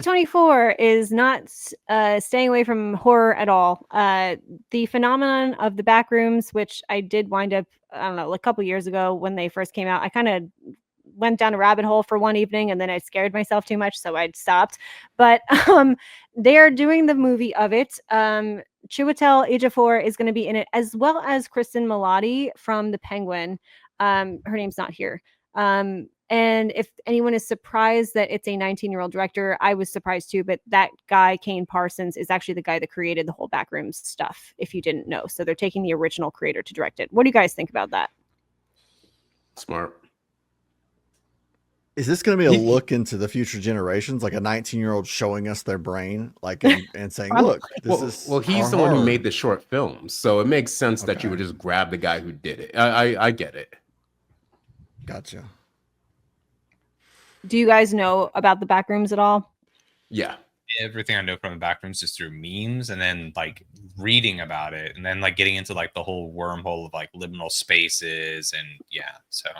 A24 is not staying away from horror at all. The phenomenon of the Backrooms, which I did wind up, I don't know, a couple years ago when they first came out, I kind of went down a rabbit hole for one evening and then I scared myself too much, so I stopped. But they are doing the movie of it. Chiwetel Ejiofor is going to be in it, as well as Kristen Milotti from The Penguin. Her name's not here. And if anyone is surprised that it's a 19-year-old director, I was surprised too. But that guy, Kane Parsons, is actually the guy that created the whole Backrooms stuff, if you didn't know. So they're taking the original creator to direct it. What do you guys think about that? Smart. Is this going to be a look into the future generations, like a 19-year-old showing us their brain, like and saying, "Look, this is." Well, he's the one who made the short films, so it makes sense that you would just grab the guy who did it. I get it. Gotcha. Do you guys know about the Backrooms at all? Yeah. Everything I know from the Backrooms is through memes and then like reading about it and then like getting into like the whole wormhole of like liminal spaces and so.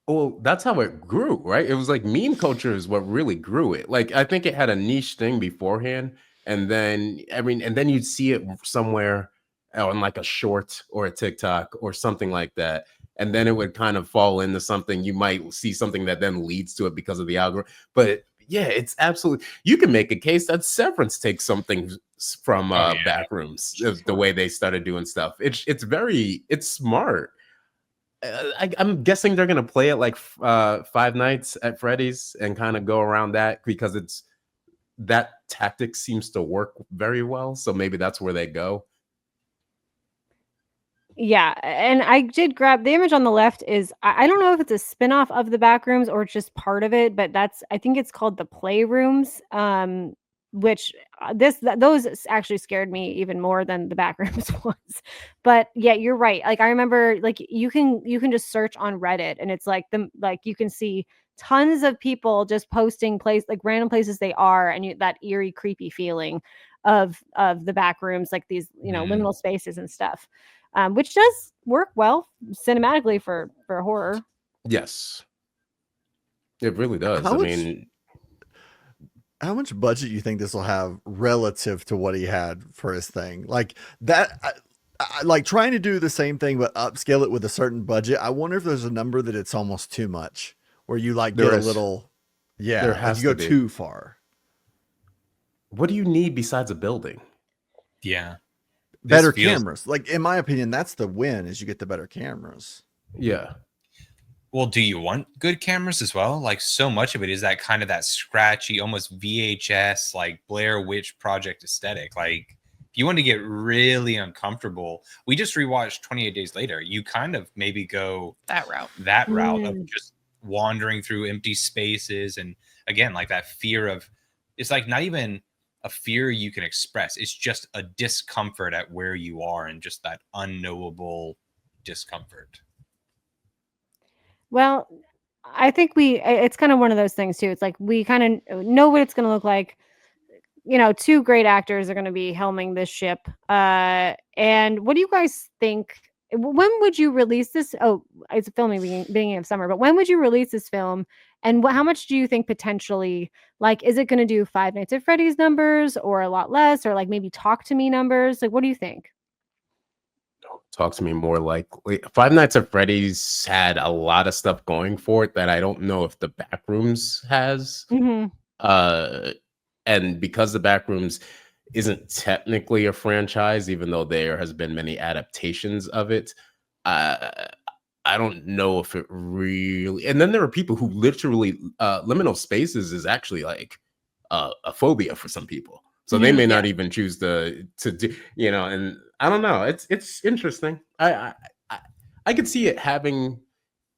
Well, that's how it grew, right? It was like meme culture is what really grew it. Like I think it had a niche thing beforehand, and then then you'd see it somewhere on like a short or a TikTok or something like that. And then it would kind of fall into something. You might see something that then leads to it because of the algorithm. But yeah, it's absolutely. You can make a case that Severance takes something from Backrooms, the way they started doing stuff. It's smart. I'm guessing they're gonna play it like Five Nights at Freddy's and kind of go around that because that tactic seems to work very well. So maybe that's where they go. Yeah, and I did grab the image on the left. I don't know if it's a spin-off of the Backrooms or it's just part of it, but I think it's called the Playrooms. Which those actually scared me even more than the Backrooms was. But yeah, you're right. Like I remember, like you can just search on Reddit, and it's like you can see tons of people just posting random places they are, and that eerie, creepy feeling of the Backrooms, like these liminal spaces and stuff. Which does work well cinematically for horror. Yes, it really does. How much budget do you think this will have relative to what he had for his thing? Like that, I like trying to do the same thing, but upscale it with a certain budget. I wonder if there's a number that it's almost too much, where you like get a little, there has you go too far. What do you need besides a building? Yeah. Better cameras. Like, in my opinion, that's the win is you get the better cameras. Yeah. Well, do you want good cameras as well? Like so much of it is that kind of that scratchy, almost VHS, like Blair Witch Project aesthetic. Like if you want to get really uncomfortable, we just rewatched 28 Days Later. You kind of maybe go that route of just wandering through empty spaces. And again, like that fear of, it's like not even a fear you can express. It's just a discomfort at where you are and just that unknowable discomfort. Well, I think it's kind of one of those things too. It's like we kind of know what it's going to look like. Two great actors are going to be helming this ship. And what do you guys think? When would you release this? Oh, it's filming beginning of summer, but when would you release this film? And how much do you think potentially, like, is it going to do Five Nights at Freddy's numbers or a lot less, or like maybe Talk to Me numbers? Like, what do you think? Talk to me more likely. Five Nights at Freddy's had a lot of stuff going for it that I don't know if the Backrooms has. Mm-hmm. And because the Backrooms isn't technically a franchise, even though there has been many adaptations of it, I don't know if it really. And then there are people who literally liminal spaces is actually like a phobia for some people, so they may not even choose to do. And I don't know. It's interesting. I could see it having.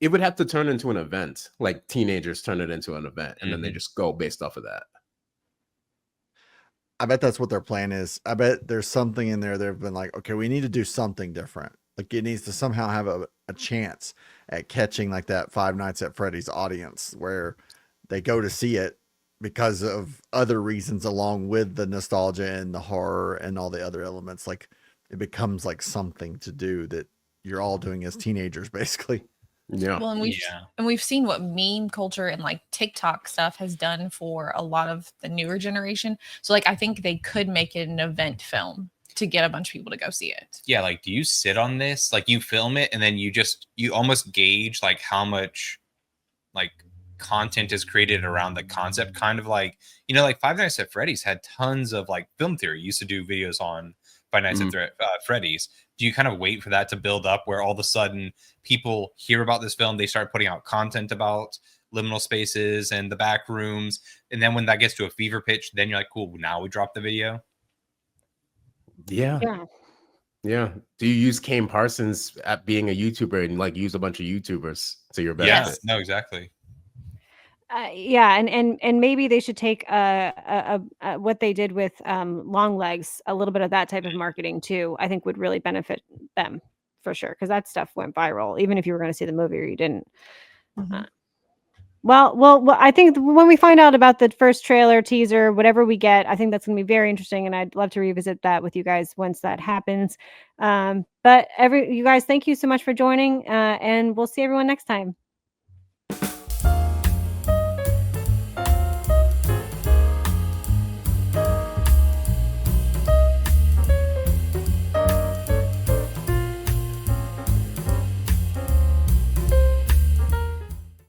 It would have to turn into an event, like teenagers turn it into an event, and then they just go based off of that. I bet that's what their plan is. I bet there's something in there. They've been like, okay, we need to do something different. Like it needs to somehow have a chance at catching like that Five Nights at Freddy's audience where they go to see it because of other reasons along with the nostalgia and the horror and all the other elements. Like it becomes like something to do that you're all doing as teenagers, basically. Yeah. Well, and we've seen what meme culture and like TikTok stuff has done for a lot of the newer generation. So like I think they could make it an event film to get a bunch of people to go see it. Yeah, like do you sit on this? Like you film it and then you almost gauge like how much like content is created around the concept, kind of like, you know, like Five Nights at Freddy's had tons of like film theory. Used to do videos on Five Nights at Freddy's. Do you kind of wait for that to build up where all of a sudden people hear about this film, they start putting out content about liminal spaces and the back rooms, and then when that gets to a fever pitch, then you're like, cool, now we drop the video? Yeah. Yeah. Yeah. Do you use Kane Parsons at being a YouTuber and like use a bunch of YouTubers to your benefit? Yes. No, exactly. Yeah, and maybe they should take what they did with long legs, a little bit of that type of marketing too. I think would really benefit them for sure, because that stuff went viral, even if you were going to see the movie or you didn't. Well, I think when we find out about the first trailer, teaser, whatever we get, I think that's going to be very interesting, and I'd love to revisit that with you guys once that happens. But you guys, thank you so much for joining, and we'll see everyone next time.